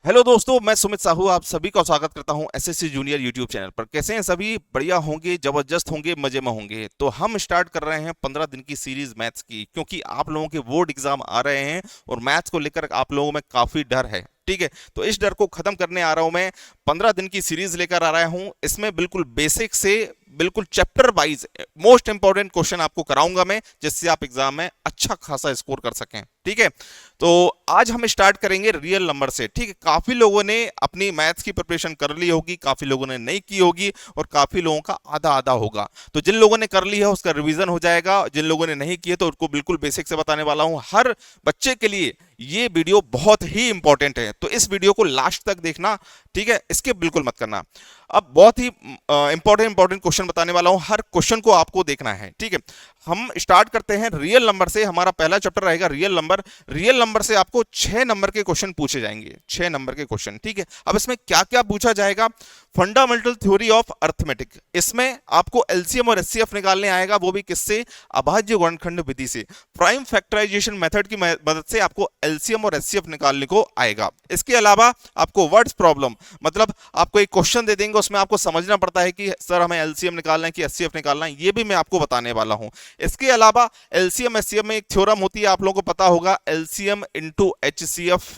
Hello दोस्तों, मैं सुमित साहू आप सभी का स्वागत करता हूं एसएससी जूनियर यूट्यूब चैनल पर। कैसे हैं सभी? बढ़िया होंगे, जबरदस्त होंगे, मजे में होंगे। तो हम स्टार्ट कर रहे हैं 15 दिन की सीरीज मैथ्स की, क्योंकि आप लोगों के बोर्ड एग्जाम आ रहे हैं और मैथ्स को लेकर आप लोगों में काफी डर है। ठीक है, तो इस डर को खत्म करने आ रहा हूं मैं। 15 दिन की सीरीज लेकर आ रहा हूं। इसमें बिल्कुल बेसिक से बिल्कुल chapter wise most important question आपको कराऊंगा मैं, जिससे आप एग्जाम में अच्छा खासा स्कोर कर सकें। ठीक है, तो आज हम स्टार्ट करेंगे रियल नंबर से। ठीक है, काफी लोगों ने अपनी मैथ्स की प्रिपरेशन कर ली होगी, काफी लोगों ने नहीं की होगी और काफी लोगों का आधा आधा होगा। तो जिन लोगों ने कर ली है उसका रिवीजन हो जाएगा, जिन लोगों ने नहीं की है तो उनको बिल्कुल बेसिक से बताने वाला हूं। हर बच्चे के लिए ये वीडियो बहुत ही इंपॉर्टेंट है, तो इस वीडियो को लास्ट तक देखना। ठीक है, स्किप बिल्कुल मत करना। अब बहुत ही इंपॉर्टेंट क्वेश्चन बताने वाला हूं, हर क्वेश्चन को आपको देखना है। ठीक है, हम स्टार्ट करते हैं रियल नंबर से। हमारा पहला चैप्टर रहेगा रियल नंबर। रियल नंबर से आपको 6 नंबर के क्वेश्चन पूछे जाएंगे, 6 नंबर के क्वेश्चन। ठीक है, अब इसमें क्या क्या पूछा जाएगा? फंडामेंटल थ्योरी ऑफ अर्थमेटिक, इसमें आपको एलसीएम और एचसीएफ निकालने आएगा, वो भी किससे? अभाज्य गुणनखंड विधि से। प्राइम फैक्टराइजेशन मेथड की मदद से आपको एलसीएम और एचसीएफ निकालने को आएगा। इसके अलावा आपको वर्ड्स प्रॉब्लम, मतलब आपको एक क्वेश्चन दे देंगे, उसमें आपको समझना पड़ता है कि सर हमें एलसीएम निकालना है कि एचसीएफ निकालना है, ये भी मैं आपको बताने वाला हूं। इसके अलावा एलसीएम एचसीएफ में एक थ्योरम होती है, आप लोगों को पता होगा, LCM into HCF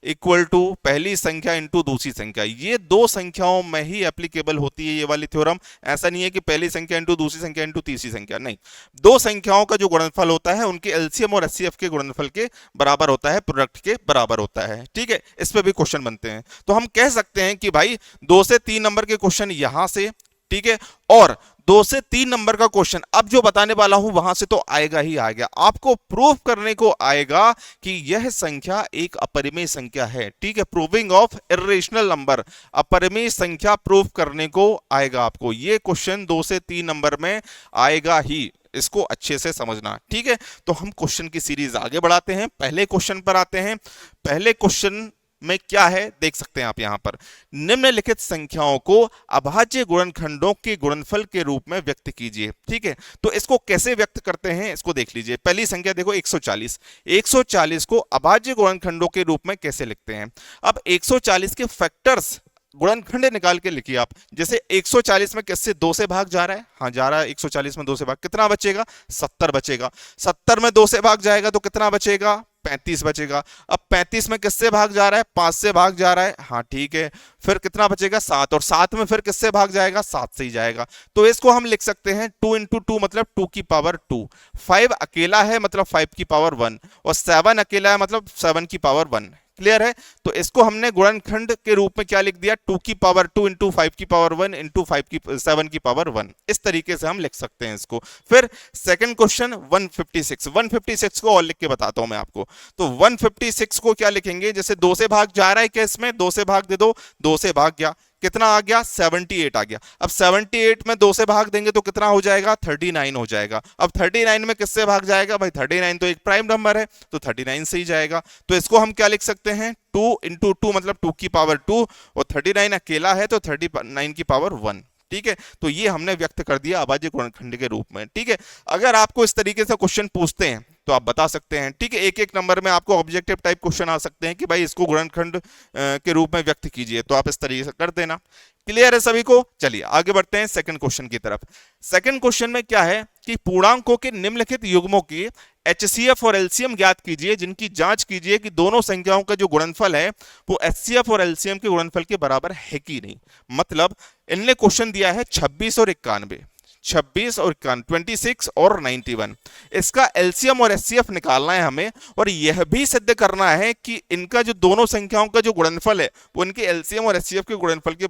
equal to पहली संख्या इंटू दूसरी संख्या। ये दो संख्याओं में ही एप्लीकेबल होती है ये वाली थ्योरम। ऐसा नहीं है कि पहली संख्या इंटू दूसरी संख्या इंटू तीसरी संख्या, नहीं। दो संख्याओं का जो गुणनफल होता है उनके एलसीएम और एचसीएफ के गुणनफल के बराबर होता है, प्रोडक्ट के बराबर होता है। ठीक है, इस पे भी क्वेश्चन बनते हैं। तो हम कह सकते हैं कि भाई 2 से 3 नंबर के क्वेश्चन यहां से, ठीक है, और 2 से 3 नंबर का क्वेश्चन अब जो बताने वाला हूं वहां से तो आएगा ही आएगा। आपको प्रूफ करने को आएगा कि यह संख्या एक अपरिमेय संख्या है। ठीक है, प्रूविंग ऑफ इर्रेशनल नंबर, अपरिमेय संख्या प्रूफ करने को आएगा आपको। ये क्वेश्चन 2 से 3 नंबर में आएगा ही, इसको अच्छे से समझना। ठीक है, तो हम क्वेश्चन की सीरीज आगे बढ़ाते हैं, पहले क्वेश्चन पर आते हैं। पहले क्वेश्चन में क्या है देख सकते हैं आप यहां पर। निम्नलिखित संख्याओं को अभाज्य गुणनखंडों के गुणनफल के रूप में व्यक्त कीजिए। ठीक है, तो इसको कैसे व्यक्त करते हैं इसको देख लीजिए। पहली संख्या देखो 140। 140 को अभाज्य गुणनखंडों के रूप में कैसे लिखते हैं? अब 140 के फैक्टर्स गुणनखंड निकाल के लिखिए आप। जैसे 140 में किससे 2 से भाग जा रहा है? हाँ जा रहा है, 140 में 2 से भाग, कितना बचेगा? 70 बचेगा। 70 में 2 से भाग जाएगा तो कितना बचेगा? 35 बचेगा। अब 35 में किससे भाग जा रहा है? 5 से भाग जा रहा है। हाँ ठीक है, फिर कितना बचेगा? 7, और 7 में फिर किससे भाग जाएगा? 7 से ही जाएगा। तो इसको हम लिख सकते हैं 2 इंटू 2 मतलब 2 की पावर 2। 5 अकेला है मतलब 5 की पावर 1, और 7 अकेला है मतलब 7 की पावर 1। क्लियर है? तो इसको हमने गुणनखंड के रूप में क्या लिख दिया? 2 की पावर 2 इंटू 5 की पावर 1 इंटू 7 की पावर 1। इस तरीके से हम लिख सकते हैं इसको। फिर सेकंड क्वेश्चन 156। 156 को और लिख के बताता हूं मैं आपको। तो 156 को क्या लिखेंगे? जैसे 2 से भाग जा रहा है क्या इसमें? 2 से भाग दे दो, 2 से भाग गया, कितना आ गया? 78 आ गया। अब 78 में 2 से भाग देंगे तो कितना हो जाएगा? 39 हो जाएगा। अब 39 में किससे भाग जाएगा? भाई 39 तो एक प्राइम नंबर है, तो 39 से ही जाएगा। तो इसको हम क्या लिख सकते हैं? 2 इंटू 2 मतलब 2 की पावर 2, और 39 अकेला है तो 39 की पावर 1। ठीक है, तो ये हमने व्यक्त कर दिया अभाज्य गुणनखंड के रूप में। ठीक है, अगर आपको इस तरीके से क्वेश्चन पूछते हैं तो आप बता सकते हैं। ठीक है, एक एक नंबर में आपको ऑब्जेक्टिव टाइप क्वेश्चन आ सकते हैं कि भाई इसको गुणनखंड के रूप में व्यक्त कीजिए, तो आप इस तरीके से कर देना। क्लियर है सभी को? चलिए आगे बढ़ते हैं सेकंड क्वेश्चन की तरफ। सेकंड क्वेश्चन में क्या है कि पूर्णांकों के निम्नलिखित युग्मों की एचसीएफ और एलसीएम ज्ञात कीजिए, जिनकी जांच कीजिए कि दोनों संख्याओं का जो गुणनफल है वो एचसीएफ और एलसीएम के गुणनफल के बराबर है कि नहीं। मतलब इनने क्वेश्चन दिया है 26 और 91, 26 और 26 और 91। इसका एलसीएम और एचसीएफ निकालना है हमें, और यह भी सिद्ध करना है कि इनका जो दोनों संख्याओं का जो गुणनफल है वो इनके एलसीएम और एचसीएफ के गुणनफल के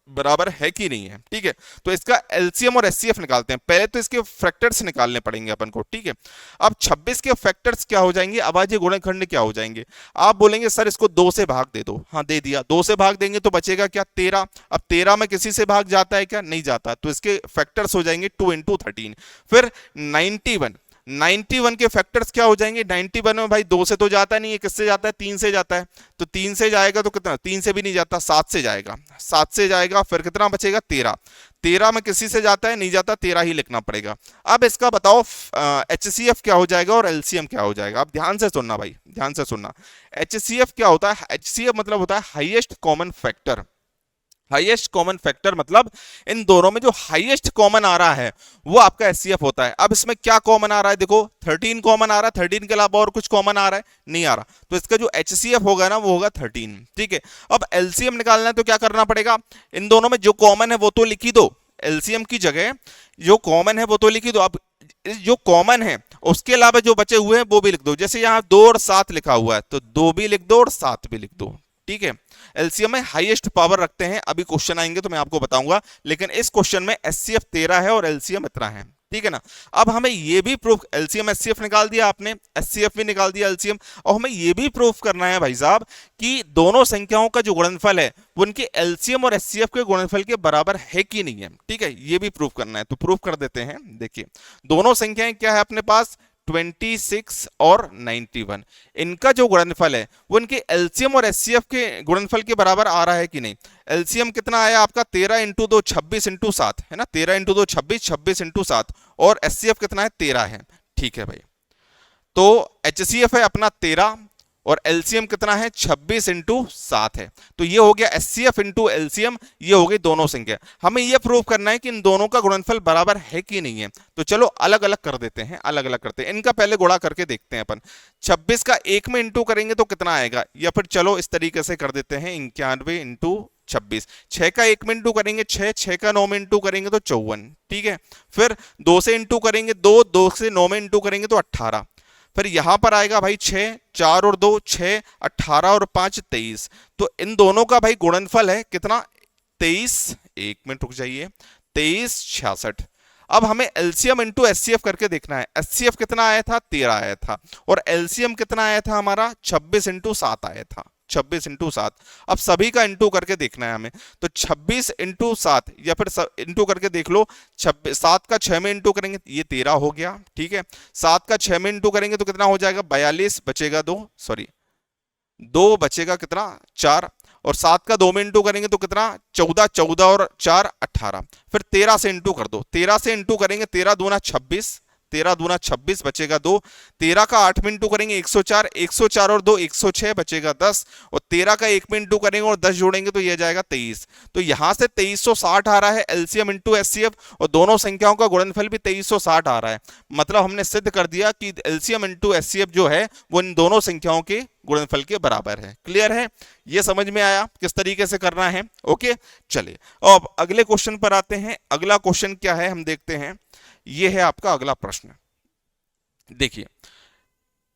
बराबर है कि नहीं है। ठीक है, तो इसका एलसीएम और एचसीएफ निकालते हैं। पहले तो इसके फैक्टर्स निकालने पड़ेंगे अपन को। ठीक है, अब 26 के फैक्टर्स क्या हो जाएंगे? अभाज्य गुणनखंड क्या हो जाएंगे? आप बोलेंगे सर इसको 2 से भाग दे दो। हाँ दे दिया, 2 से भाग देंगे तो बचेगा क्या? 13। अब 13 में किसी से भाग जाता है क्या? नहीं जाता, तो इसके फैक्टर्स हो जाएंगे 2 इंटू 13। फिर 91, 91 के फैक्टर्स क्या हो जाएंगे? 91 में भाई 2 से तो जाता नहीं है, किससे जाता है? 3 से जाता है। तो 3 से जाएगा तो कितना? 3 से भी नहीं जाता, 7 से जाएगा। 7 से जाएगा, फिर कितना बचेगा? 13। 13 में किसी से जाता है, नहीं जाता, 13 ही लिखना पड़ेगा। अब इसका बताओ HCF क्या हो जाएगा और LCM क्या हो जाएगा। अब ध्यान से सुनना भाई, ध्यान से सुनना। HCF क्या होता है? HCF मतलब होता है highest common factor. Highest common factor मतलब इन दोनों में जो हाईएस्ट कॉमन आ रहा है वो आपका HCF होता है। अब इसमें क्या कॉमन आ रहा है? देखो 13 कॉमन आ रहा है, 13 के अलावा और कुछ कॉमन आ रहा है? नहीं आ रहा, तो इसका जो HCF होगा ना वो होगा 13। ठीक है, अब LCM निकालना है तो क्या करना पड़ेगा? इन दोनों में जो कॉमन है वो तो लिख ही दो, LCM की जगह जो कॉमन है वो तो लिख ही दो। अब जो कॉमन है उसके अलावा जो बचे हुए हैं वो भी लिख दो। जैसे यहाँ 2 और 7 लिखा हुआ है तो 2 भी लिख दो और 7 भी लिख दो। ठीक है, एलसीएम में हाईएस्ट पावर रखते हैं, अभी क्वेश्चन आएंगे तो मैं आपको बताऊंगा, लेकिन इस क्वेश्चन में एचसीएफ 13 है और एलसीएम इतना है। ठीक है ना। अब हमें ये भी प्रूफ, एलसीएम एचसीएफ निकाल दिया आपने, एचसीएफ भी निकाल दिया एलसीएम, और हमें ये भी प्रूफ करना है भाई साहब कि दोनों संख्याओं का जो गुणनफल है वो उनके एलसीएम और एचसीएफ के गुणनफल के बराबर है कि नहीं है। ठीक है, ये भी प्रूफ करना है, तो प्रूफ कर देते हैं। देखिए दोनों संख्याएं क्या है अपने पास, 26 और 91, इनका जो गुणनफल है वो इनके एलसीएम और एचसीएफ के गुणनफल के बराबर आ रहा है कि नहीं। एलसीएम कितना आया आपका, 13 इंटू 2 26 इंटू 7 है ना, 13 इंटू 2 26, 26 इंटू 7, और एचसीएफ कितना है, 13 है। ठीक है भाई, तो एचसीएफ है अपना 13 और एलसीएम कितना है, 26 इंटू 7 है। तो ये हो गया एचसीएफ इंटू एलसीएम, ये हो गई दोनों संख्या। हमें ये प्रूव करना है कि इन दोनों का गुणनफल बराबर है कि नहीं है। तो चलो अलग अलग कर देते हैं, अलग अलग करते हैं, इनका पहले गुणा करके देखते हैं अपन। 26 का 1 में इंटू करेंगे तो कितना आएगा, या फिर चलो इस तरीके से कर देते हैं, 91 इंटू 26। 6 का 1 में इंटू करेंगे 6, 6 का 9 में इंटू करेंगे तो 54। ठीक है, फिर 2 से इंटू करेंगे 2, 2 से 9 में इंटू करेंगे तो 18। फिर यहां पर आएगा भाई 6, 4 और 2 6, 18 और 5 23। तो इन दोनों का भाई गुणनफल है कितना, 23, 1 मिनट रुक जाइए, 23 66। अब हमें एलसीएम इंटू एचसीएफ करके देखना है। एचसीएफ कितना आया था, 13 आया था, और एलसीएम कितना आया था हमारा, 26 इंटू 7 आया था, 26 इंटू 7। अब सभी का इंटू करके देखना है हमें, तो 26 इंटू 7, या फिर इंटू करके देख लो, 7 का 6 में इंटू करेंगे ये 13 हो गया। ठीक है, 7 का 6 में इंटू करेंगे तो कितना हो जाएगा, 42 बचेगा 2, सॉरी 2 बचेगा कितना, 4, और 7 का 2 में इंटू करेंगे तो कितना, 14, 14 और 4 18। फिर 13 से इंटू कर दो, 13 से इंटू करेंगे 13 दूना 26, 13 दूना 26 बचेगा 2, 13 का 8 में इंटू करेंगे 104, 104 और 2 106 बचेगा 10, और 13 का 1 में इंटू करेंगे और 10 जोड़ेंगे तो ये जाएगा 23। तो यहां से 2360 आ रहा है एलसीएम इंटू एचसीएफ, और दोनों संख्याओं का गुणनफल भी 2360 आ रहा है। मतलब हमने सिद्ध कर दिया कि एलसीएम इंटू एचसीएफ जो है वो इन दोनों संख्याओं के गुणनफल के बराबर है। क्लियर है, ये समझ में आया किस तरीके से करना है। ओके, चलिए अब अगले क्वेश्चन पर आते हैं। अगला क्वेश्चन क्या है हम देखते हैं, ये है आपका अगला प्रश्न। देखिए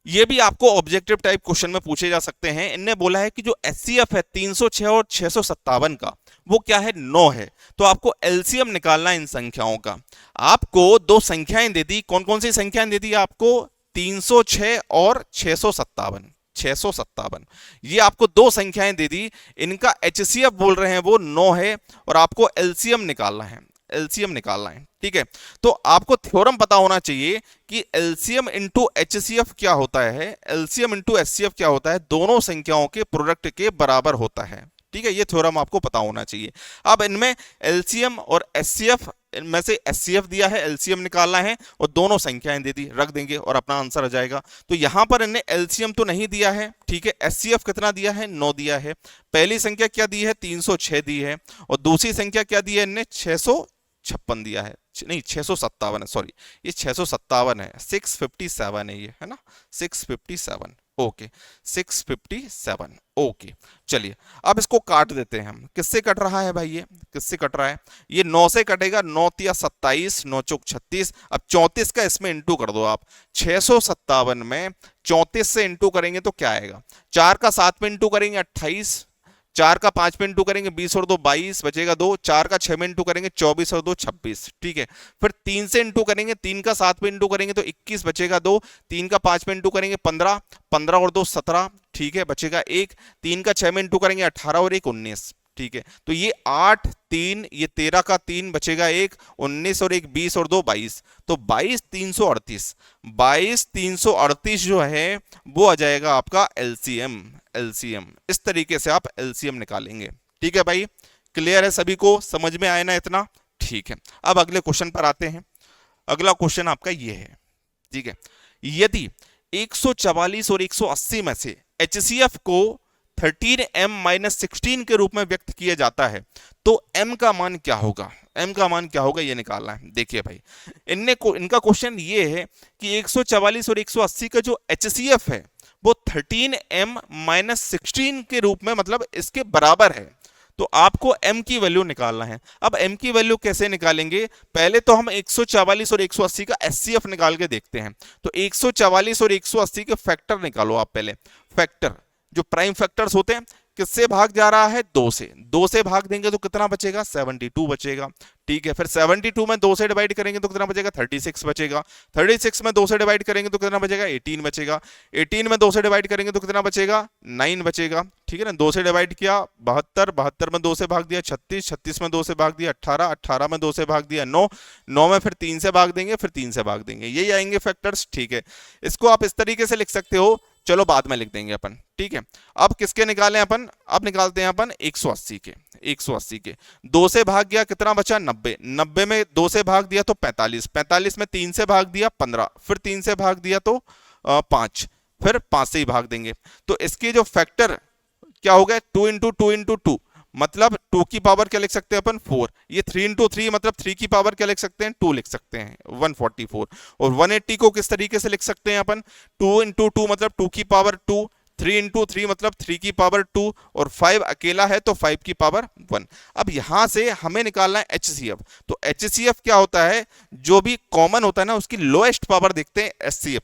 ये भी आपको ऑब्जेक्टिव टाइप क्वेश्चन में पूछे जा सकते हैं। इनने बोला है कि जो एचसीएफ है 306 और 657 का वो क्या है, 9 है। तो आपको एलसीएम निकालना है इन संख्याओं का। आपको दो संख्याएं दे दी, कौन कौन सी संख्याएं दे दी आपको, 306 और 657, 657, ये आपको दो संख्याएं दे दी। इनका एचसीएफ बोल रहे हैं वो 9 है, और आपको एलसीएम निकालना है, एलसीएम निकालना है। ठीक है, तो आपको थ्योरम पता होना चाहिए कि एलसीएम इंटू एचसीएफ क्या होता है, एलसीएम इंटू एचसीएफ क्या होता है, दोनों संख्याओं के प्रोडक्ट के बराबर होता है। ठीक है, ये थ्योरम आपको पता होना चाहिए। अब इनमें एलसीएम और एचसीएफ, इनमें से एचसीएफ दिया है, एलसीएम निकालना है, और दोनों संख्याएं दे दी, रख देंगे और अपना आंसर आ जाएगा। तो यहां पर इन्हें एलसीएम तो नहीं दिया है, ठीक है, एचसीएफ कितना दिया है, 9 दिया है। पहली संख्या क्या दी है, 306 दी है, और दूसरी संख्या क्या दी है इनने, 656 दिया है, नहीं 657 है, सॉरी ये 657 है, 657 है ये, है ना, 657। ओके, 657। ओके, चलिए अब इसको काट देते हैं हम। किससे कट रहा है भाई, ये किससे कट रहा है, ये 9 से कटेगा, 9 तिया 27, 9 चौक 36। अब 34 का इसमें इंटू कर दो आप, 657 में 34 से इंटू करेंगे तो क्या आएगा, 4 का 7 में इंटू करेंगे 28, 4 का 5 में इंटू करेंगे 20 और 2 22 बचेगा 2, 4 का 6 में इंटू करेंगे 24 और 2 26। ठीक है, फिर 3 से इंटू करेंगे, 3 का 7 में इंटू करेंगे तो 21 बचेगा 2, 3 का 5 में इंटू करेंगे 15, 15 और 2 17। ठीक है, बचेगा 1, 3 का 6 में इंटू करेंगे 18 और 1 19। ठीक है, तो ये 8 3, ये 13 का 3 बचेगा 1, 19 और 1 20 और 2 22, तो 22 338, 22 338 जो है वो आ जाएगा आपका एलसीएम। एलसीएम इस तरीके से आप एलसीएम निकालेंगे। ठीक है भाई, क्लियर है सभी को, समझ में आया ना इतना, ठीक है, अब अगले क्वेश्चन पर आते हैं। अगला क्वेश्चन आपका ये है, ठीक है, यदि 144 और 180 में से HCF को 13m-16 के रूप में व्यक्त किया जाता है तो m का मान क्या होगा? m का मान क्या होगा ये निकालना है। देखिए भाई, इनका क्वेश्चन ये है कि 144 और 180 का जो HCF है वो 13m-16 के रूप में, मतलब इसके बराबर है। तो आपको m की वैल्यू निकालना है। अब m की वैल्यू कैसे निकालेंगे? पहले तो हम 144 और 180 का HCF निकाल के देखते हैं। तो 144 और 180 के फैक्टर निकालो आप पहले। फैक्टर, जो प्राइम फैक्टर्स होते हैं, किससे भाग जा रहा है? 2 से। 2 से भाग देंगे तो कितना बचेगा? 72 बचेगा। ठीक है, फिर 72 में 2 से डिवाइड करेंगे तो कितना बचेगा? 36 बचेगा। 36 में 2 से डिवाइड करेंगे तो कितना बचेगा? 18 बचेगा। 18 में 2 से डिवाइड करेंगे तो कितना बचेगा? 9 बचेगा। ठीक है ना, 2 से डिवाइड किया 72, 72 में 2 से भाग दिया 36, 36 में 2 से भाग दिया 18, 18 में 2 से भाग दिया 9, 9 में फिर 3 से भाग देंगे, फिर 3 से भाग देंगे, यही आएंगे फैक्टर्स। ठीक है, इसको आप इस तरीके से लिख सकते हो, चलो बाद में लिख देंगे अपन। ठीक है, अब किसके निकालें अपन? अब निकालते हैं अपन 180 के। 180 के 2 से भाग गया, कितना बचा? 90। 90 में 2 से भाग दिया तो 45, 45 में 3 से भाग दिया 15, फिर 3 से भाग दिया तो 5, फिर 5 से ही भाग देंगे। तो इसके जो फैक्टर क्या हो गया? 2 इंटू 2 इंटू 2, मतलब 2 की पावर क्या लिख सकते हैं अपन? 4। ये 3 इंटू 3 मतलब 3 की पावर क्या लिख सकते हैं? 2 लिख सकते हैं, 144। और 180 को किस तरीके से लिख सकते हैं अपन? 2 इंटू 2 मतलब 2 की पावर 2, 3 इंटू 3 मतलब 3 की पावर 2, और 5 अकेला है तो 5 की पावर 1। अब यहां से हमें निकालना है HCF। तो HCF क्या होता है? जो भी कॉमन होता है ना, उसकी लोएस्ट पावर देखते हैं SCF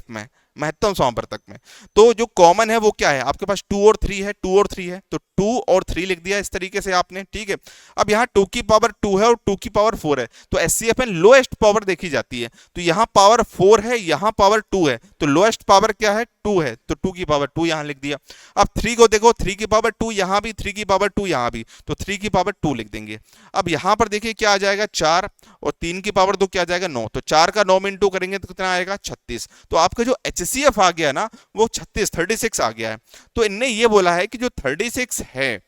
में, महत्तम समावर्तक में। तो जो कॉमन है वो क्या है? आपके पास 2 और 3 है, 2 और 3 है, तो 2 और 3 लिख दिया इस तरीके से आपने। ठीक है, अब यहाँ 2 की पावर 2 है और 2 की पावर 4 है, तो SCF में लोएस्ट पावर देखी जाती है। तो यहाँ पावर 4 है, यहाँ पावर 2 है, तो लोएस्ट पावर क्या है? 2 है, तो 2 की पावर 2 यहाँ लिख दिया। अब 3 को देखो, 3 की पावर 2 यहाँ भी, 3 की पावर 2 यहाँ भी, तो 3 की पावर 2 लिख देंगे। अब यहाँ पर देखिए क्या आ जाएगा? 4, और 3 की पावर 2 क्या आ जाएगा? 9, तो 4 का 9 में इंटू करेंगे तो कितना आएगा? 36। तो आपका जो HCF आ गया ना, वो 36 आ गया है। तो इनने ये बोला है कि जो 36 है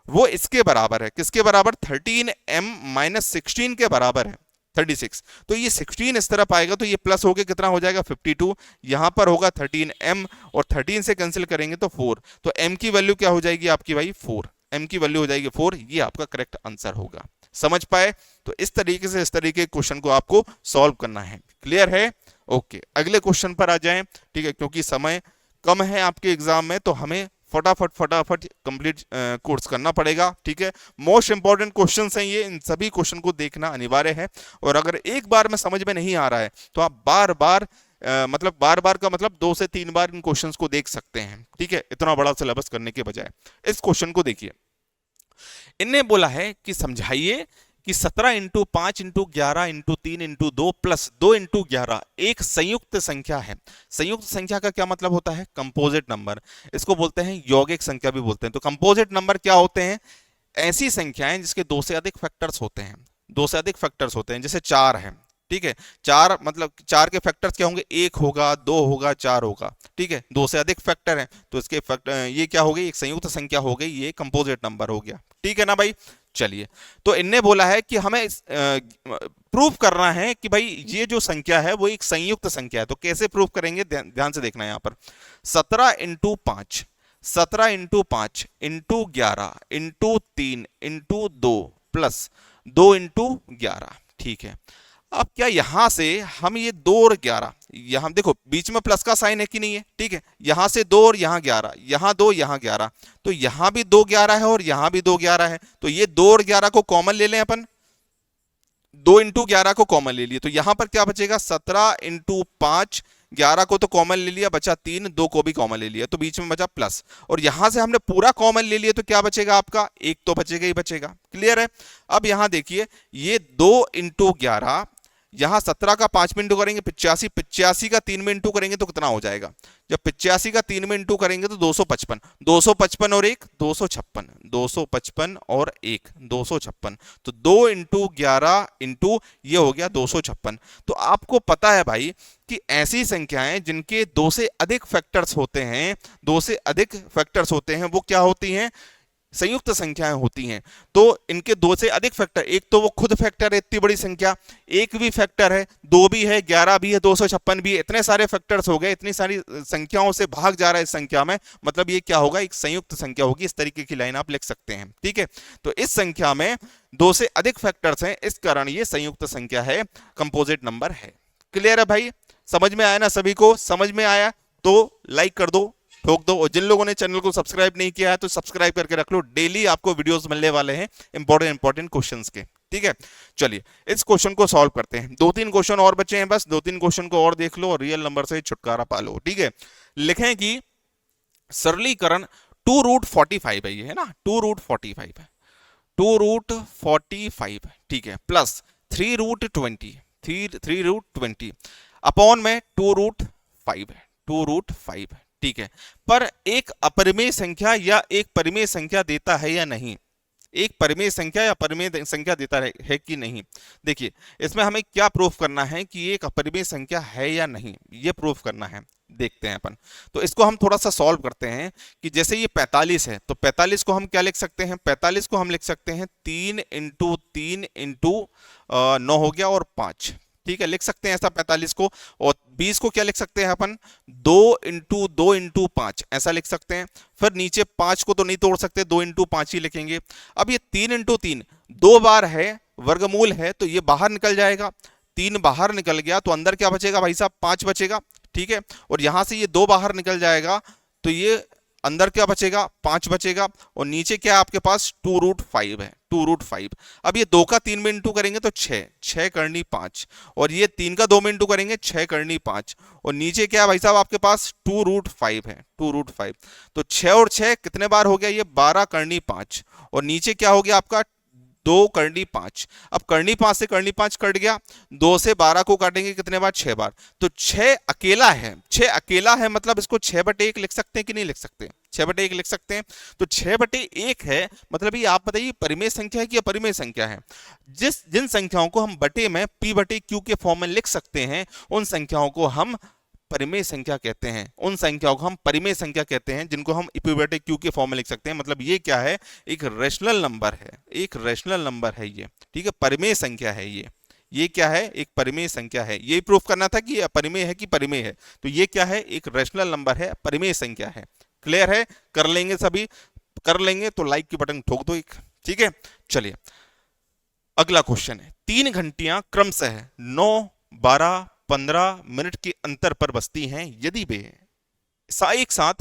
वो इसके बराबर है। किसके बराबर? 13m-16 के बराबर है 36। तो ये 16 इस तरफ आएगा तो ये प्लस हो गया, कितना हो जाएगा? 52। यहां पर होगा 13m, और 13 से कैंसिल करेंगे तो 4, तो m की वैल्यू क्या हो जाएगी आपकी भाई? 4। m की वैल्यू हो जाएगी 4, ये आपका करेक्ट आंसर होगा। समझ पाए? तो इस तरीके से, इस तरीके के क्वेश्चन को आपको सॉल्व करना है। क्लियर है? ओके, अगले क्वेश्चन पर आ जाएं। ठीक है, क्योंकि समय कम है आपके एग्जाम में, तो हमें फटाफट कंप्लीट कोर्स करना पड़ेगा। ठीक है, मोस्ट इंपॉर्टेंट क्वेश्चंस हैं ये, इन सभी क्वेश्चन को देखना अनिवार्य है। और अगर एक बार में समझ में नहीं आ रहा है तो आप बार बार का मतलब 2 से 3 बार इन क्वेश्चंस को देख सकते हैं। ठीक है, इतना बड़ा सिलेबस करने के बजाय इस क्वेश्चन को देखिए। इनने बोला है कि समझाइए कि 17 into 5 into 11 into 3 into 2 plus 2 into 11 एक संयुक्त संख्या है। संयुक्त संख्या का क्या मतलब होता है? कंपोजिट नंबर, इसको बोलते हैं यौगिक संख्या भी बोलते हैं। तो कंपोजिट नंबर क्या होते हैं? ऐसी संख्याएं जिसके 2 से अधिक फैक्टर्स होते हैं। 2 से अधिक फैक्टर्स होते हैं, जैसे 4 है। ठीक है, 4 मतलब 4 के फैक्टर्स क्या होंगे? 1 होगा, 2 होगा, 4 होगा। ठीक है, 2 से अधिक फैक्टर है तो इसके फैक्टर, ये क्या हो गई? एक संयुक्त संख्या हो गई, ये कंपोजिट नंबर हो गया। ठीक है ना भाई? चलिए, तो इनने बोला है कि हमें प्रूव करना है कि भाई ये जो संख्या है वो एक संयुक्त संख्या है। तो कैसे प्रूव करेंगे? ध्यान से देखना है यहाँ पर। 17 into 5, 17 into 5 into 11 into 3 into 2 plus 2 into 11। ठीक है, अब क्या यहां से हम ये 2 और 11, यहां देखो बीच में प्लस का साइन है कि नहीं है? ठीक है, यहां से 2 और यहां 11, यहां 2 यहां 11, तो यहां भी 2 11 है और यहां भी 2 11 है। तो ये 2 और 11 को कॉमन ले लें अपन, 2 इंटू 11 को कॉमन ले लिए, तो यहां पर क्या बचेगा? 17 इंटू 5, 11 को तो कॉमन ले लिया, बचा 3, 2 को भी कॉमन ले लिया, तो बीच में बचा प्लस। और यहां से हमने पूरा कॉमन ले लिया तो क्या बचेगा आपका? 1 तो बचेगा ही बचेगा। क्लियर है? अब यहां देखिए, ये 2 इंटू 11, यहां 17 का 5 में इंटू करेंगे 85, 85 का 3 में इंटू करेंगे तो कितना हो जाएगा? जब 85 का 3 में इंटू करेंगे तो 255, 255 और 1 256, 255 और 1 256, तो 2 इंटू 11 इंटू ये हो गया 256। तो आपको पता है भाई कि ऐसी संख्याएं जिनके 2 से अधिक फैक्टर्स होते हैं, 2 से अधिक फैक्टर्स होते हैं, वो क्या होती हैं? संयुक्त संख्याएं होती हैं तो इनके दो से अधिक फैक्टर, एक तो वो खुद फैक्टर है इतनी बड़ी संख्या, एक भी फैक्टर है, दो भी है, 11 भी है, 256 भी है, इतने सारे फैक्टर्स हो गए, इतनी सारी संख्याओं से भाग जा रहा है इस संख्या में, मतलब ये क्या होगा, एक संयुक्त संख्या होगी। इस तरीके की लाइन आप लिख सकते हैं, ठीक है। तो इस संख्या में दो से अधिक फैक्टर्स हैं, इस कारण ये संयुक्त संख्या है, कंपोजिट नंबर है। क्लियर है भाई, समझ में आया ना सभी को? समझ में आया तो लाइक कर दो, ठोक दो, और जिन लोगों ने चैनल को सब्सक्राइब नहीं किया है तो सब्सक्राइब करके रख लो, डेली आपको वीडियोस मिलने वाले हैं इंपॉर्टेंट क्वेश्चंस के, ठीक है। चलिए इस क्वेश्चन को सॉल्व करते हैं, 2-3 क्वेश्चन और बचे हैं, बस 2-3 क्वेश्चन को और देख लो और रियल नंबर से छुटकारा पा लो, ठीक है। लिखें कि सरलीकरण 2√45 है, ये है ना, 2√45 है, 2√45, ठीक है, प्लस 3√20 अपॉन में 2√5 है, 2√5, ठीक है। पर एक अपरिमेय संख्या या एक परिमेय संख्या देता है या नहीं, एक परिमेय संख्या या परिमेय संख्या देता है कि नहीं। देखिए इसमें हमें क्या प्रूफ करना है कि एक अपरिमेय संख्या है या नहीं, ये प्रूफ करना है। देखते हैं अपन, तो इसको हम थोड़ा सा सॉल्व करते हैं कि जैसे ये 45 है तो 45 को हम क्या लिख सकते हैं, 45 को हम लिख सकते हैं 3 × 3 × 9 हो गया और 5, ठीक है, लिख सकते हैं ऐसा 45 को। और 20 को क्या लिख सकते हैं अपन, 2 × 2 × 5 ऐसा लिख सकते हैं। फिर नीचे 5 को तो नहीं तोड़ सकते, 2 × 5 ही लिखेंगे। अब ये 3 × 3 दो बार है, वर्गमूल है, तो ये बाहर निकल जाएगा, 3 बाहर निकल गया तो अंदर क्या बचेगा भाई साहब, 5 बचेगा, ठीक है। और यहां से ये 2 बाहर निकल जाएगा तो ये अंदर क्या बचेगा, 5 बचेगा, और नीचे क्या आपके पास 2√5 है, 2√5। अब ये 2 का 3 में इंटू करेंगे तो 6 करनी 5, और ये 3 का 2 में इंटू करेंगे 6 करनी 5, और नीचे क्या है भाई साहब आपके पास 2√5 है, 2√5। तो 6 और 6 कितने बार हो गया, ये 12 करनी 5, और नीचे क्या हो गया आपका 2 करनी 5। अब करनी 5 से करनी 5 कट गया, 2 से 12 को काटेंगे कितने बार, 6 बार। तो 6 अकेला है, 6 अकेला है, मतलब इसको 6/1 लिख सकते हैं कि नहीं लिख सकते, 6/1 लिख सकते हैं। तो 6/1 है, मतलब ये आप बताइए परिमेय संख्या है कि अपरिमेय संख्या है। जिन संख्याओं को हम बटे में p/q के फॉर्म में लिख सकते हैं उन संख्याओं को हम परिमेय संख्या कहते हैं, उन संख्याओं को हम परिमेय संख्या कहते हैं जिनको हम p/q के फॉर्म में लिख सकते हैं। मतलब ये क्या है, एक रेशनल नंबर है, एक रेशनल नंबर है ये, ठीक है, परिमेय संख्या है ये क्या है, एक परिमेय संख्या है। ये प्रूफ करना था कि अपरिमेय है कि परिमेय है, तो ये क्या है, एक रेशनल नंबर है, परिमेय संख्या है। क्लियर है, कर लेंगे सभी, कर लेंगे तो लाइक की बटन ठोक दो एक, ठीक है। चलिए अगला क्वेश्चन है, 3 घंटियां क्रमशः 9, 12, 15 मिनट के अंतर पर बजती हैं, यदि वे एक साथ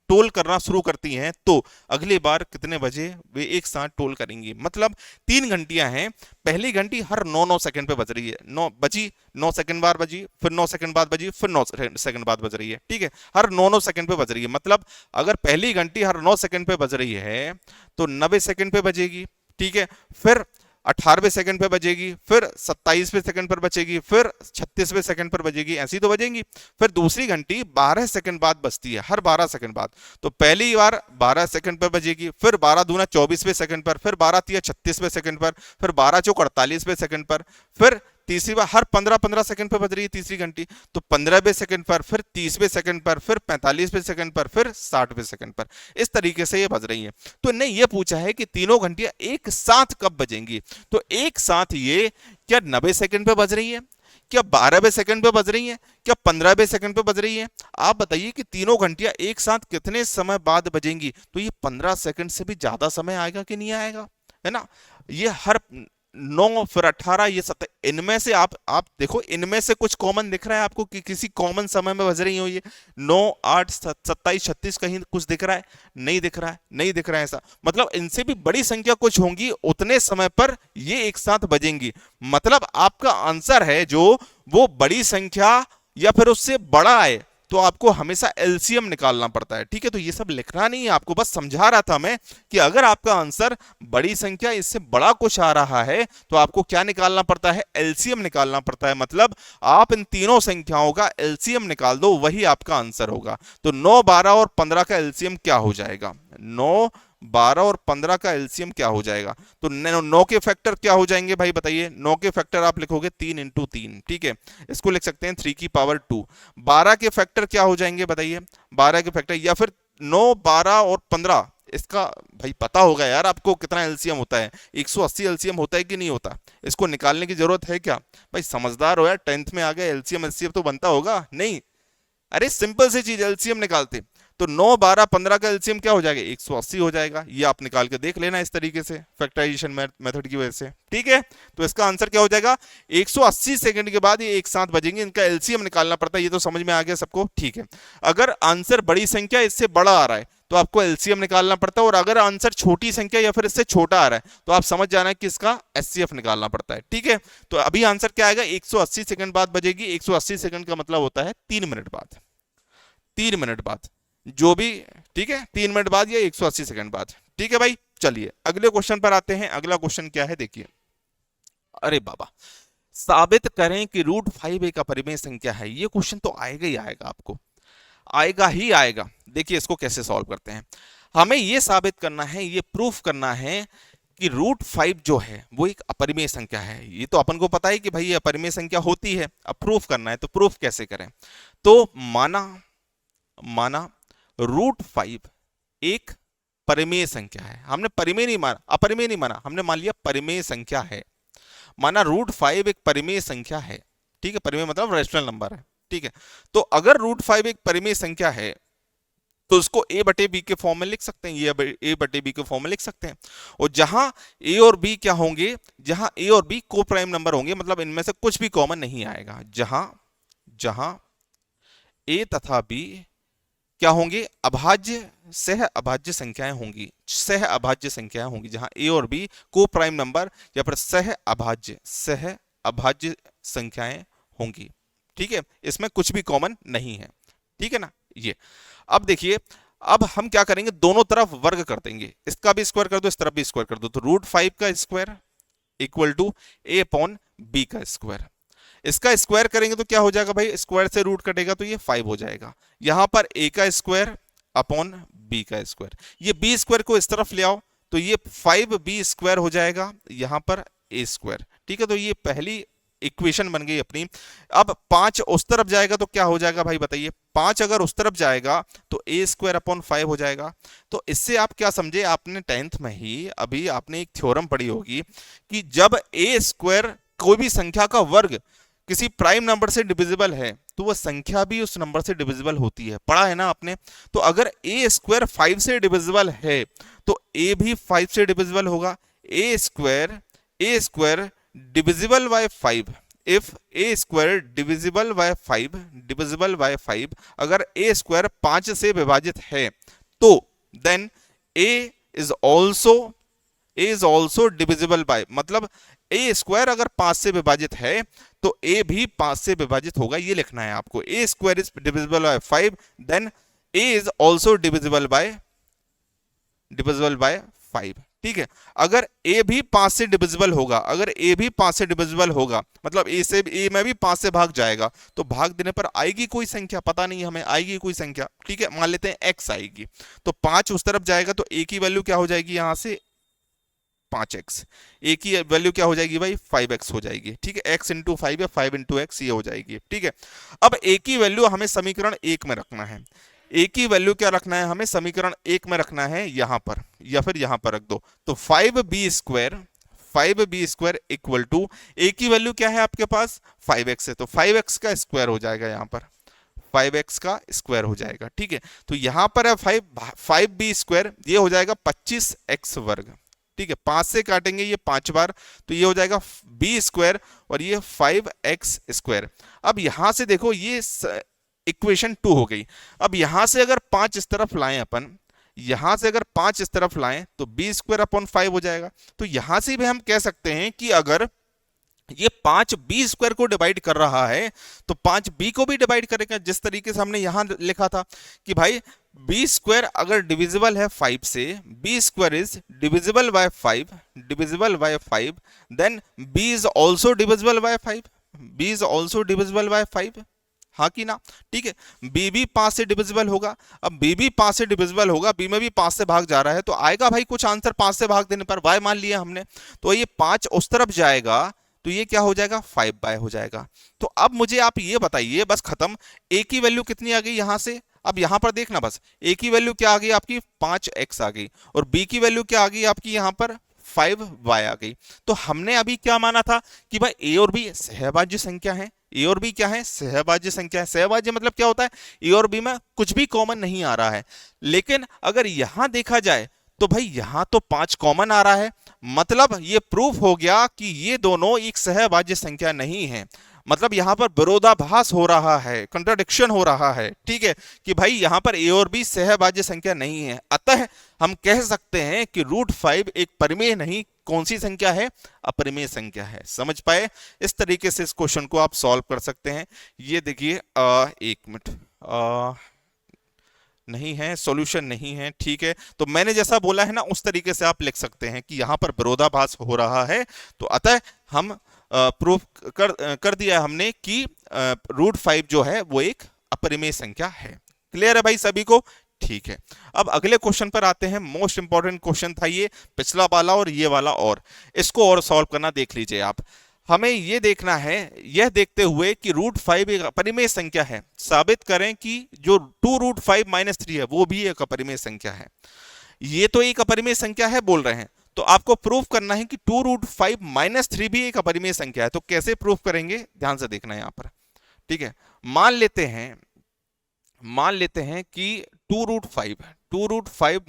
टोल करना शुरू करती हैं तो अगली बार कितने बजे वे एक साथ टोल करेंगी। मतलब 3 घंटियां हैं, पहली घंटी हर 9 सेकंड पे बज रही है, 9 बजी, 9 सेकंड बाद बजी, फिर 9 सेकंड बाद बजी, फिर 9 सेकंड बाद बज रही है, ठीक है, हर 9 सेकंड पे बज रही है। मतलब अगर पहली घंटी हर 9 सेकंड पे बज रही है तो 90 सेकंड पे बजेगी, ठीक है, फिर 18वें सेकंड पे बजेगी, फिर 27वें सेकंड पर बचेगी, फिर 36वें सेकंड पर बजेगी, ऐसी तो बजेंगी। फिर दूसरी घंटी 12 सेकंड बाद बजती है, हर 12 सेकंड बाद। तो पहली बार 12 सेकंड पर बजेगी, फिर 12 दूना 24वें सेकंड पर, फिर 12 तिया 36वें सेकंड पर, फिर 12 चौक 48वें सेकंड पर, फिर तीसरी बार हर 15-15 सेकंड पर बज रही है तीसरी घंटी, तो 15वें सेकंड पर, फिर 30वें सेकंड पर, फिर 45वें सेकंड पर, फिर 60वें सेकंड पर। इस तरीके से ये बज रही है। तो इन्हें ये पूछा है कि तीनों घंटियां एक साथ कब बजेंगी। तो एक साथ ये क्या 90 सेकंड पे बज रही है, क्या 12वें सेकंड पे बज रही है, क्या 15वें सेकंड पे बज रही है। आप बताइए कि तीनों घंटियां एक साथ कितने समय बाद बजेंगी। तो ये 15 सेकंड से भी ज्यादा समय आएगा कि नहीं आएगा, है ना। ये हर 9 फिर 18 ये 17, इनमें से आप देखो, इनमें से कुछ कॉमन दिख रहा है आपको कि किसी कॉमन समय में बज रही हो ये 9, 8, 27, 36, कहीं कुछ दिख रहा है, नहीं दिख रहा है, नहीं दिख रहा है ऐसा। मतलब इनसे भी बड़ी संख्या कुछ होंगी, उतने समय पर ये एक साथ बजेंगी। मतलब आपका आंसर है जो वो बड़ी संख्या या फिर उससे बड़ा आए तो आपको हमेशा एलसीएम निकालना पड़ता है, ठीक है। तो ये सब लिखना नहीं है आपको, बस समझा रहा था मैं कि अगर आपका आंसर बड़ी संख्या इससे बड़ा कुछ आ रहा है तो आपको क्या निकालना पड़ता है, एलसीएम निकालना पड़ता है। मतलब आप इन तीनों संख्याओं का एलसीएम निकाल दो, वही आपका आंसर होगा। तो 9, 12 और 15 का एलसीएम क्या हो जाएगा, 9, 12 और 15 का एलसीएम क्या हो जाएगा। तो 9 के फैक्टर क्या हो जाएंगे भाई बताइए। 9 के फैक्टर आप लिखोगे 3 × 3, ठीक है, इसको लिख सकते हैं 3 की पावर 2। 12 के फैक्टर क्या हो जाएंगे बताइए, 12 के फैक्टर, या फिर 9, 12 और 15 इसका भाई पता होगा यार आपको कितना एलसीएम होता है, 180 एलसीएम होता है कि नहीं होता, इसको निकालने की जरूरत है क्या? भाई समझदार हो यार, 10th में आ गए, एलसीएम एलसीएम तो बनता होगा नहीं। अरे सिंपल सी चीज, एलसीएम निकालते तो 9, 12, 15 का एलसीएम क्या हो जाएगा, 180 हो जाएगा। ये आप निकाल के देख लेना इस तरीके से फैक्टराइजेशन मेथड की वजह से, ठीक है। तो इसका आंसर क्या हो जाएगा, 180 सेकंड के बाद ये एक साथ बजेंगे, इनका एलसीएम निकालना पड़ता है। ये तो समझ में आ गया सबको, ठीक है। अगर आंसर बड़ी संख्या इससे बड़ा आ रहा है तो आपको एलसीएम निकालना पड़ता है, और अगर आंसर छोटी संख्या या फिर इससे छोटा आ रहा है तो आप समझ जाना कि इसका एचसीएफ निकालना पड़ता है, ठीक है। तो अभी आंसर क्या आएगा, 180 सेकंड बाद बजेगी। 180 सेकंड का मतलब होता है 3 मिनट बाद, 3 मिनट बाद जो भी, ठीक है, 3 मिनट बाद या 180 सेकंड बाद, ठीक है भाई। चलिए अगले क्वेश्चन पर आते हैं। अगला क्वेश्चन क्या है, देखिए। अरे बाबा, साबित करें कि √5 एक अपरिमेय संख्या है। ये क्वेश्चन तो आएगा ही आएगा, आपको आएगा ही आएगा। देखिए इसको कैसे सॉल्व करते हैं। हमें ये साबित करना है, ये प्रूफ करना है कि √5 जो है वो एक अपरिमेय संख्या है। ये तो अपन को पता है कि भाई ये अपरिमेय संख्या होती है। अब प्रूफ करना है, तो प्रूफ कैसे करें। तो माना √5 एक परिमेय संख्या है। हमने परिमेय नहीं माना, अपरिमेय नहीं माना, हमने मान लिया परिमेय संख्या है। माना √5 एक परिमेय संख्या है, ठीक है। परिमेय मतलब रैशनल नंबर है, ठीक है। तो अगर √5 एक परिमेय संख्या है तो उसको a/b के फॉर्म में लिख सकते हैं, ये a/b के फॉर्म में लिख सकते हैं। और जहां a और b क्या होंगे, जहां a और b को प्राइम नंबर होंगे, मतलब इनमें से कुछ भी कॉमन नहीं आएगा। जहां a तथा b क्या होंगे, अभाज्य सह अभाज्य संख्याएं होंगी, सह अभाज्य संख्याएं होंगी। जहां a और b को प्राइम नंबर या फिर सह अभाज्य संख्याएं होंगी, ठीक है। इसमें कुछ भी कॉमन नहीं है, ठीक है ना। ये अब देखिए, अब हम क्या करेंगे, दोनों तरफ वर्ग कर देंगे। इसका भी स्क्वायर कर दो, इस तरफ भी स्क्वायर कर दो। तो √5 का स्क्वायर इक्वल टू a/b का स्क्वायर। इसका स्क्वायर करेंगे तो क्या हो जाएगा भाई, स्क्वायर से रूट कटेगा तो ये 5 हो जाएगा। यहां पर a का स्क्वायर अपॉन b का स्क्वायर। ये b स्क्वायर को इस तरफ ले आओ तो ये 5b स्क्वायर हो जाएगा, यहां पर a स्क्वायर, ठीक है। तो ये पहली इक्वेशन बन गई अपनी। अब 5 उस तरफ जाएगा तो क्या हो जाएगा भाई बताइए, 5 अगर उस तरफ जाएगा तो a² अपॉन 5 हो जाएगा। तो इससे आप क्या समझे, आपने 10th में ही अभी आपने एक थ्योरम पढ़ी होगी कि जब a² कोई भी संख्या का वर्ग किसी प्राइम नंबर से डिविजिबल है तो वह संख्या भी उस नंबर से डिविजिबल होती है, पढ़ा है ना आपने। तो अगर a² 5 से डिविजिबल है तो a भी 5 से डिविजिबल होगा। a² divisible by 5, if a² divisible by 5, अगर a² 5 से विभाजित है तो then a is also divisible by, मतलब a² अगर 5 से विभाजित है तो a भी 5 से विभाजित होगा, ये लिखना है आपको। a² is divisible by 5, then a is also divisible by 5, ठीक है। अगर a भी 5 से डिविजिबल होगा, अगर a भी 5 से डिविजिबल होगा मतलब a में भी 5 से भाग जाएगा, तो भाग देने पर आएगी कोई संख्या, पता नहीं हमें, आएगी कोई संख्या, ठीक है। मान लेते हैं x आएगी, तो 5 उस तरफ जाएगा तो a की वैल्यू क्या हो जाएगी, यहां से 5x, a की वैल्यू क्या हो जाएगी भाई 5x हो जाएगी, ठीक है। x इंटू 5 या 5 इंटू एक्स ये हो जाएगी, ठीक है। अब a की वैल्यू हमें समीकरण 1 में रखना है। a की वैल्यू क्या रखना है, हमें समीकरण 1 में रखना है, यहां पर या फिर यहां पर रख दो। तो 5b² इक्वल टू a की वैल्यू क्या है आपके पास 5x है, तो 5x का स्क्वायर हो जाएगा, यहां पर 5x का स्क्वायर हो जाएगा, ठीक है। तो यहां पर है 5b², ये हो जाएगा 25x वर्ग, ठीक है। 5 से काटेंगे ये 5 बार तो ये हो जाएगा b² और ये 5x²। अब यहां से देखो ये इक्वेशन 2 हो गई। अब यहां से अगर 5 इस तरफ लाएं अपन, यहां से अगर 5 इस तरफ लाएं तो b² अपॉन 5 हो जाएगा। तो यहां से भी हम कह सकते हैं कि अगर ये 5 b² को डिवाइड कर रहा है तो 5 b को भी डिवाइड करेगा, जिस तरीके से हमने यहां लिखा था कि भाई b² अगर डिविजिबल है 5 से, b² is divisible by 5, then b is also divisible by 5, b is also divisible by 5, हाँ कि ना, ठीक है। b भी 5 से डिविजिबल होगा। अब b भी 5 से डिविजिबल होगा, b में भी 5 से भाग जा रहा है तो आएगा भाई कुछ आंसर 5 से भाग देने पर, y मान लिया हमने। तो ये 5 उस तरफ जाएगा तो ये क्या हो जाएगा 5/, हो जाएगा। तो अब मुझे आप ये बताइए, बस खत्म। ए की वैल्यू कितनी आ गई यहां से, अब यहां पर देखना, बस ए की वैल्यू क्या आ गई आपकी 5x आ गई, और बी की वैल्यू क्या आ गई आपकी यहां पर 5y आ गई। तो हमने अभी क्या माना था कि भाई ए और बी सहभाज्य संख्या है, ए और बी क्या है सहभाज्य संख्या है। सहभाज्य मतलब क्या होता है, ए और बी में कुछ भी कॉमन नहीं आ रहा है। लेकिन अगर यहां देखा जाए तो भाई यहां तो 5 कॉमन आ रहा है, मतलब ये प्रूफ हो गया कि ये दोनों एक सहभाज्य संख्या नहीं है। मतलब यहां पर विरोधाभास हो रहा है, कंट्राडिक्शन हो रहा है, ठीक है, कि भाई यहां पर ए और बी सहभाज्य संख्या नहीं है। अतः हम कह सकते हैं कि √5 एक परिमेय नहीं, कौन सी संख्या है, अपरिमेय संख्या है। समझ पाए? इस तरीके से इस क्वेश्चन को आप सॉल्व कर सकते हैं। ये देखिए, एक मिनट, नहीं है, सॉल्यूशन नहीं है, ठीक है। तो मैंने जैसा बोला है ना उस तरीके से आप लिख सकते हैं कि यहां पर विरोधाभास हो रहा है, तो अतः हम प्रूफ कर दिया हमने कि √5 जो है वो एक अपरिमेय संख्या है। क्लियर है भाई सभी को? ठीक है। अब अगले क्वेश्चन पर आते हैं। मोस्ट इंपॉर्टेंट क्वेश्चन था ये, पिछला वाला और ये वाला, और इसको और सॉल्व करना देख लीजिए आप। हमें ये देखना है, यह देखते हुए कि √5 एक अपरिमेय संख्या है, साबित करें कि जो 2√5 - 3 है वो भी एक अपरिमेय संख्या है। ये तो एक अपरिमेय संख्या है बोल रहे हैं, तो आपको प्रूफ करना है कि 2√5 - 3 भी एक अपरिमेय संख्या है। तो कैसे प्रूफ करेंगे, ध्यान से देखना है यहां पर, ठीक है। मान लेते हैं कि 2√5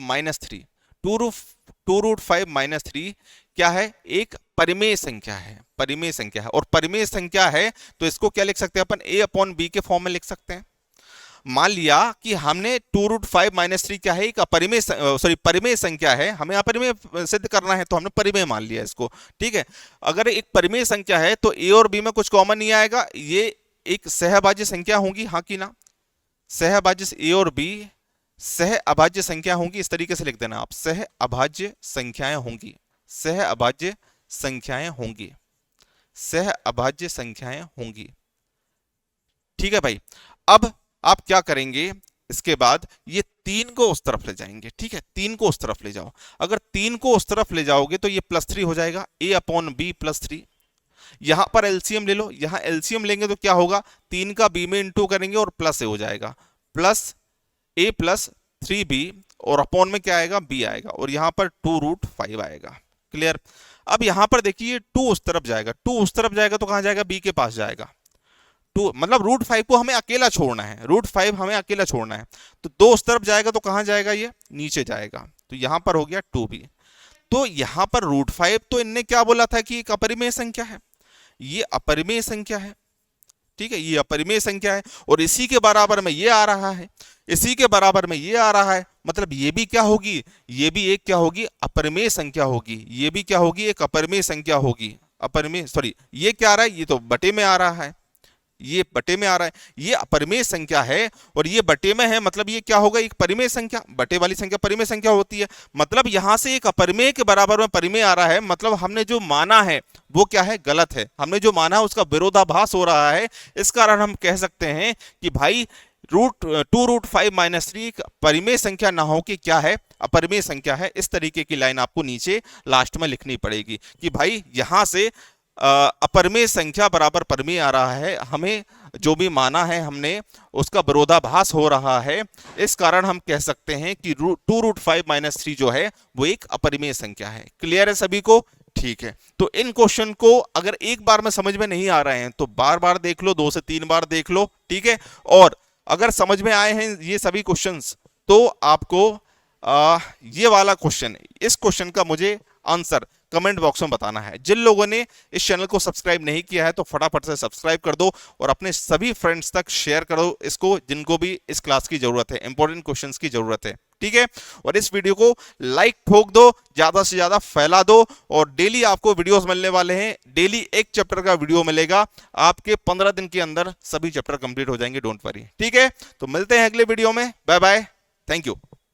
-3 2√5 - 3 क्या है, एक परिमेय संख्या है, परिमेय संख्या है। और परिमेय संख्या है तो इसको क्या लिख सकते हैं अपन, a/b के फॉर्म में लिख सकते हैं। मान लिया कि हमने 2√5 - 3 क्या है, एक अपरिमेय परिमेय संख्या है, हमें अपरिमेय सिद्ध करना है तो हमने परिमेय मान लिया इसको, ठीक है। अगर एक परिमेय संख्या है तो ए और बी में कुछ कॉमन नहीं आएगा, ये एक सहभाज्य संख्या होंगी, हाँ कि ना। सहभाज्य ए और बी सह अभाज्य संख्या होंगी, इस तरीके से लिख देना आप, सह अभाज्य संख्याएं होंगी, सह अभाज्य संख्याएं होंगी, सह अभाज्य संख्याएं होंगी, ठीक है भाई। अब आप क्या करेंगे, इसके बाद ये 3 को उस तरफ ले जाएंगे, ठीक है, 3 को उस तरफ ले जाओ। अगर 3 को उस तरफ ले जाओगे तो ये +3 हो जाएगा, a/b +3। यहां पर एलसीएम ले लो, यहां एलसीएम लेंगे तो क्या होगा, 3 का b में इंटू करेंगे और प्लस ए हो जाएगा, प्लस a + 3b, और अपॉन में क्या आएगा, b आएगा, और यहां पर 2√5 आएगा। क्लियर? अब यहां पर देखिए 2 उस तरफ जाएगा, 2 उस तरफ जाएगा तो कहां जाएगा, b के पास जाएगा। 2 मतलब √5 को हमें अकेला छोड़ना है, √5 हमें अकेला छोड़ना है, तो 2 उस तरफ जाएगा तो कहां जाएगा, ये नीचे जाएगा, तो यहां पर हो गया 2b। तो यहां पर √5 तो इनने क्या बोला था कि एक अपरिमेय संख्या है, ये अपरिमेय संख्या है, ठीक है, ये अपरिमेय संख्या है, और इसी के बराबर में ये आ रहा है, इसी के बराबर में ये आ रहा है, मतलब ये भी क्या होगी, ये भी एक क्या होगी, अपरिमेय संख्या होगी, ये भी क्या होगी, एक अपरिमेय संख्या होगी। अपरिमेय, सॉरी, ये क्या आ रहा है, ये तो बटे में आ रहा है, ये बटे में आ रहा है, ये अपरिमेय संख्या है और ये बटे में है, मतलब ये क्या होगा, एक परिमेय संख्या। बटे वाली संख्या परिमेय संख्या होती है, मतलब यहां से एक अपरिमेय के बराबर में परिमेय आ रहा है, मतलब हमने जो माना है वो क्या है, गलत है, हमने जो माना है उसका विरोधाभास हो रहा है। इस कारण हम कह सकते हैं कि भाई 2√5 - 3 परिमेय संख्या ना हो कि क्या है, अपरिमेय संख्या है। इस तरीके की लाइन आपको नीचे लास्ट में लिखनी पड़ेगी कि भाई यहां से अपरिमेय संख्या बराबर परिमेय आ रहा है, हमें जो भी माना है हमने उसका विरोधाभास हो रहा है। इस कारण हम कह सकते हैं कि 2√5 - 3 जो है वो एक अपरिमेय संख्या है। क्लियर है सभी को? ठीक है, तो इन क्वेश्चन को अगर एक बार में समझ में नहीं आ रहे हैं तो बार बार देख लो, 2 से 3 बार देख लो, ठीक है। और अगर समझ में आए हैं ये सभी क्वेश्चंस तो आपको ये वाला क्वेश्चन, इस क्वेश्चन का मुझे आंसर कमेंट बॉक्स में बताना है। जिन लोगों ने इस चैनल को सब्सक्राइब नहीं किया है तो फटाफट से सब्सक्राइब कर दो और अपने सभी फ्रेंड्स तक शेयर करो इसको, जिनको भी इस क्लास की जरूरत है, इंपॉर्टेंट क्वेश्चंस की जरूरत है, ठीक है। और इस वीडियो को लाइक ठोक दो, ज्यादा से ज्यादा फैला दो, और डेली आपको वीडियोस मिलने वाले हैं, डेली एक चैप्टर का वीडियो मिलेगा, आपके 15 दिन के अंदर सभी चैप्टर कंप्लीट हो जाएंगे, डोंट वरी, ठीक है। तो मिलते हैं अगले वीडियो में, बाय बाय, थैंक यू।